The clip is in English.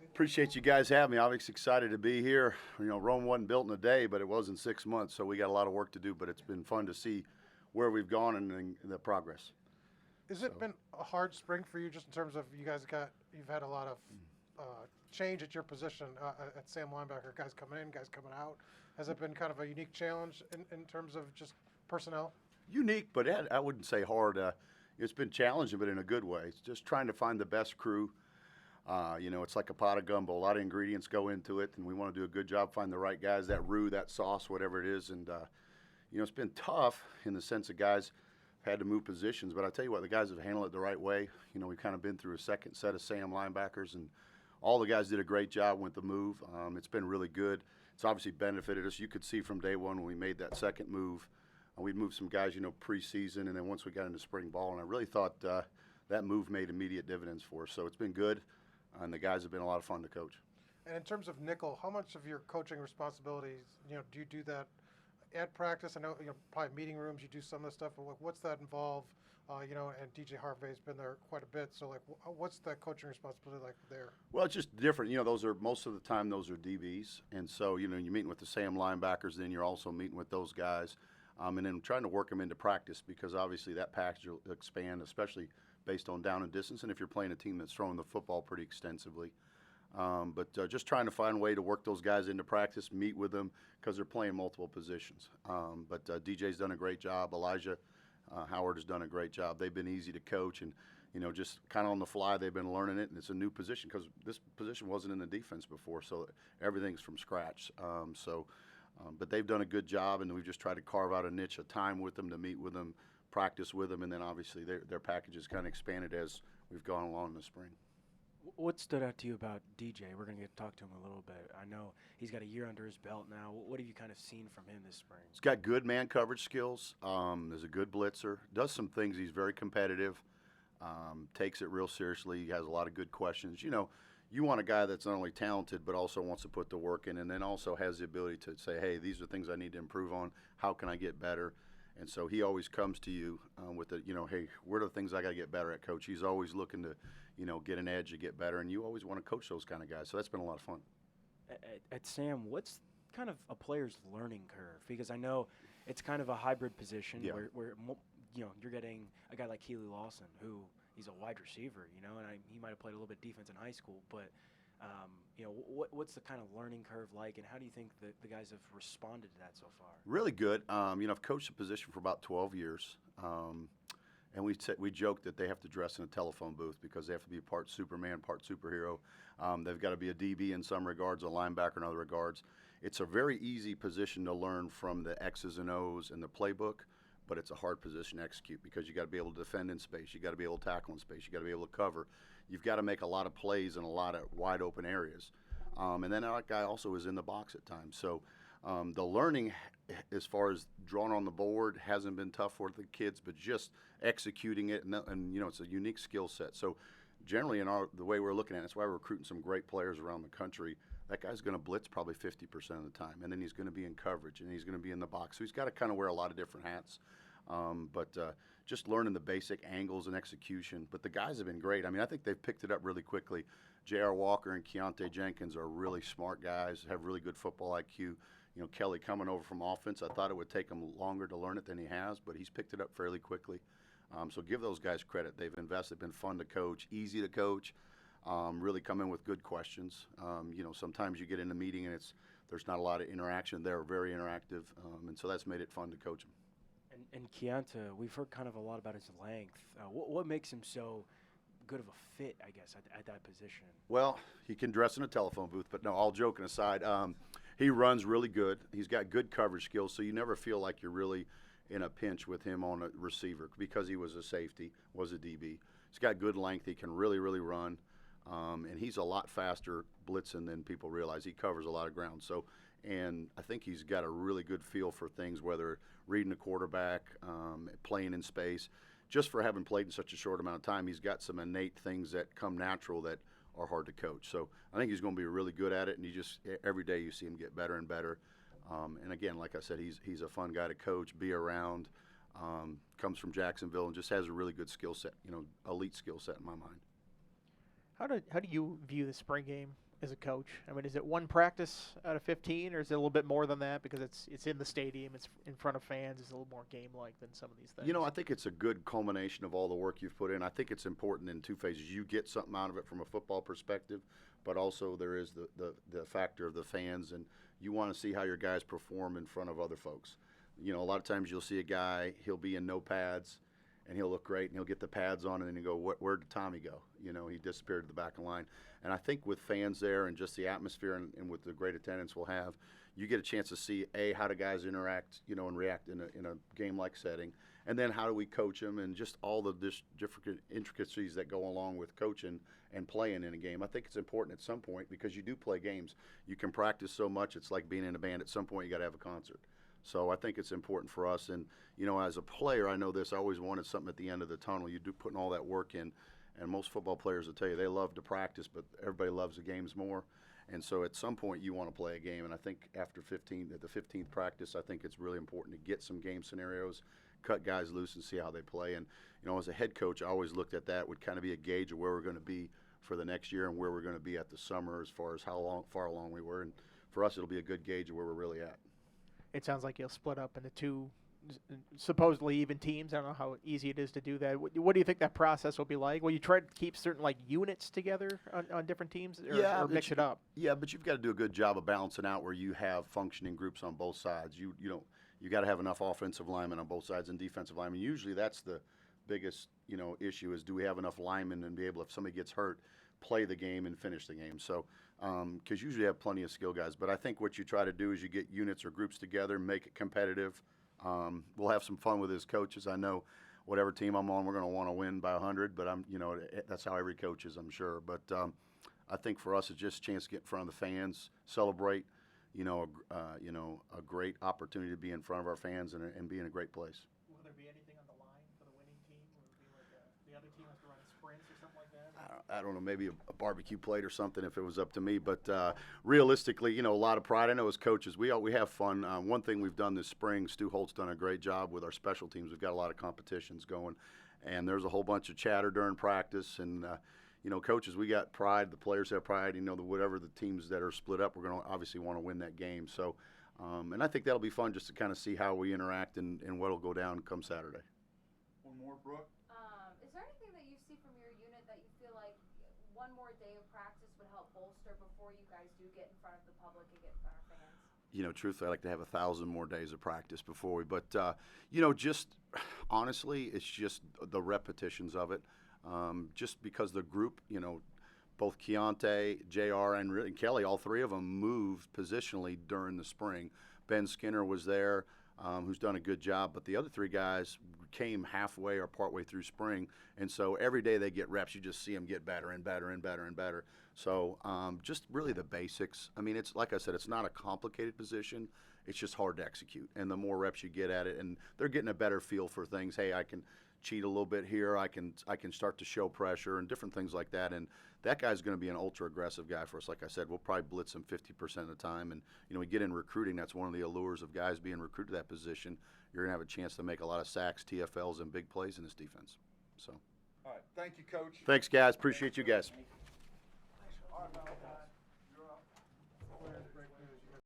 Appreciate you guys having me. I'm excited to be here. Rome wasn't built in a day, but it was in 6 months, so we got a lot of work to do. But it's been fun to see where we've gone and the progress. Has it been a hard spring for you, just in terms of you've had a lot of change at your position at Sam linebacker, guys coming in, guys coming out. Has it been kind of a unique challenge in terms of just personnel? Unique, but I wouldn't say hard. It's been challenging, but in a good way. It's just trying to find the best crew. It's like a pot of gumbo. A lot of ingredients go into it, and we want to do a good job finding the right guys, that roux, that sauce, whatever it is. And it's been tough in the sense that guys had to move positions. But I tell you what, the guys have handled it the right way. We've kind of been through a second set of Sam linebackers, and all the guys did a great job with the move. It's been really good. It's obviously benefited us. You could see from day one when we made that second move, we'd moved some guys, preseason, and then once we got into spring ball, and I really thought that move made immediate dividends for us. So it's been good, and the guys have been a lot of fun to coach. And in terms of nickel, how much of your coaching responsibilities, do you do that at practice? I know, probably meeting rooms, you do some of the stuff, but what's that involve? And DJ Harvey's been there quite a bit. So, what's that coaching responsibility like there? Well, it's just different. Those are most of the time those are DBs, and so you're meeting with the Sam linebackers, then you're also meeting with those guys, and then trying to work them into practice because obviously that package will expand, especially based on down and distance, and if you're playing a team that's throwing the football pretty extensively. But just trying to find a way to work those guys into practice, meet with them because they're playing multiple positions. But DJ's done a great job. Elijah Howard has done a great job. They've been easy to coach, and just kind of on the fly, they've been learning it, and it's a new position because this position wasn't in the defense before, so everything's from scratch. But they've done a good job, and we've just tried to carve out a niche of time with them to meet with them, practice with them, and then obviously their package has kind of expanded as we've gone along in the spring. What stood out to you about DJ? We're going to get to talk to him a little bit. I know he's got a year under his belt now. What have you kind of seen from him this spring? He's got good man coverage skills. There's a good blitzer. Does some things. He's very competitive. Takes it real seriously. He has a lot of good questions. You want a guy that's not only talented but also wants to put the work in, and then also has the ability to say, hey, these are things I need to improve on. How can I get better? And so he always comes to you with the, hey, what are the things I got to get better at, Coach? He's always looking to, get an edge to get better, and you always want to coach those kind of guys. So that's been a lot of fun. At Sam, what's kind of a player's learning curve? Because I know it's kind of a hybrid position where you're getting a guy like Keely Lawson, who he's a wide receiver, and he might have played a little bit defense in high school, but what's the kind of learning curve like, and how do you think the guys have responded to that so far? Really good. I've coached the position for about 12 years, and we joke that they have to dress in a telephone booth because they have to be part Superman, part superhero. They've got to be a DB in some regards, a linebacker in other regards. It's a very easy position to learn from the X's and O's in the playbook, but it's a hard position to execute because you got to be able to defend in space, you got to be able to tackle in space, you got to be able to cover. You've got to make a lot of plays in a lot of wide open areas. And then that guy also is in the box at times. So the learning as far as drawing on the board hasn't been tough for the kids, but just executing it, and it's a unique skill set. So generally the way we're looking at it, that's why we're recruiting some great players around the country. That guy's going to blitz probably 50% of the time, and then he's going to be in coverage, and he's going to be in the box. So he's got to kind of wear a lot of different hats. But just learning the basic angles and execution. But the guys have been great. I think they've picked it up really quickly. J.R. Walker and Kiante Jenkins are really smart guys, have really good football IQ. Kelly coming over from offense, I thought it would take him longer to learn it than he has, but he's picked it up fairly quickly. So give those guys credit. They've invested, been fun to coach, easy to coach, really come in with good questions. Sometimes you get in a meeting and there's not a lot of interaction. They're very interactive, and so that's made it fun to coach them. And Kiante, we've heard kind of a lot about his length. What makes him so good of a fit, I guess, at that position? Well, he can dress in a telephone booth, but no, all joking aside, he runs really good. He's got good coverage skills, so you never feel like you're really in a pinch with him on a receiver because he was a safety, was a DB. He's got good length. He can really, really run, and he's a lot faster blitzing than people realize. He covers a lot of ground. And I think he's got a really good feel for things, whether reading a quarterback, playing in space. Just for having played in such a short amount of time, he's got some innate things that come natural that are hard to coach. So I think he's going to be really good at it, and every day you see him get better and better. And again, like I said, he's a fun guy to coach, be around, comes from Jacksonville, and just has a really good skill set, elite skill set in my mind. How do you view the spring game as a coach? I mean, is it one practice out of 15, or is it a little bit more than that because it's in the stadium, it's in front of fans, it's a little more game-like than some of these things? You know, I think it's a good culmination of all the work you've put in. I think it's important in two phases. You get something out of it from a football perspective, but also there is the factor of the fans, and you want to see how your guys perform in front of other folks. You know, a lot of times you'll see a guy, he'll be in no pads, and he'll look great, and he'll get the pads on, and then you go, where did Tommy go? You know, he disappeared to the back of the line. And I think with fans there and just the atmosphere and with the great attendance we'll have, you get a chance to see, A, how do guys interact, you know, and react in a game-like setting, and then how do we coach them and just all the different intricacies that go along with coaching and playing in a game. I think it's important at some point because you do play games. You can practice so much, it's like being in a band. At some point, you got to have a concert. So I think it's important for us. And, you know, as a player, I know this. I always wanted something at the end of the tunnel. You do putting all that work in. And most football players will tell you they love to practice, but everybody loves the games more. And so at some point you want to play a game. And I think after the 15th practice, I think it's really important to get some game scenarios, cut guys loose and see how they play. And, you know, as a head coach, I always looked at that, would kind of be a gauge of where we're going to be for the next year and where we're going to be at the summer as far as far along we were. And for us, it'll be a good gauge of where we're really at. It sounds like you'll split up into two supposedly even teams. I don't know how easy it is to do that. What do you think that process will be like? Will you try to keep certain like units together on different teams, or mix it up? Yeah, but you've got to do a good job of balancing out where you have functioning groups on both sides. You got to have enough offensive linemen on both sides and defensive linemen. Usually that's the biggest issue is do we have enough linemen and be able, if somebody gets hurt, play the game and finish the game. So because usually you have plenty of skill guys. But I think what you try to do is you get units or groups together, make it competitive. We'll have some fun with his coaches. I know whatever team I'm on, we're going to want to win by 100. But that's how every coach is, I'm sure. But I think for us, it's just a chance to get in front of the fans, celebrate. A great opportunity to be in front of our fans and be in a great place. Will there be anything on the line for the winning team? Will it be like the other team has to run sprints or something like that? I don't know, maybe a barbecue plate or something if it was up to me. But realistically, a lot of pride. I know as coaches, we have fun. One thing we've done this spring, Stu Holt's done a great job with our special teams. We've got a lot of competitions going, and there's a whole bunch of chatter during practice. And coaches, we got pride. The players have pride. Whatever the teams that are split up, we're going to obviously want to win that game. So, and I think that'll be fun just to kind of see how we interact and what'll go down come Saturday. One more, Brooke. Is there anything that you see from your unit that you feel like one more day of practice would help bolster before you guys do get in front of the public and get in front of fans? Truthfully, I'd like to have 1,000 more days of practice before we. But just honestly, it's just the repetitions of it. Just because the group, both Kiante, JR, and Kelly, all three of them moved positionally during the spring. Ben Skinner was there, who's done a good job, but the other three guys came halfway or partway through spring, and so every day they get reps. You just see them get better and better and better and better. So just really the basics. I mean, it's like I said, it's not a complicated position. It's just hard to execute, and the more reps you get at it, and they're getting a better feel for things. Hey, I can cheat a little bit here. I can start to show pressure and different things like that. And that guy's going to be an ultra aggressive guy for us. Like I said, we'll probably blitz him 50% of the time. And we get in recruiting. That's one of the allures of guys being recruited to that position. You're going to have a chance to make a lot of sacks, TFLs, and big plays in this defense. So. All right, thank you, Coach. Thanks, guys. Appreciate you guys. All right,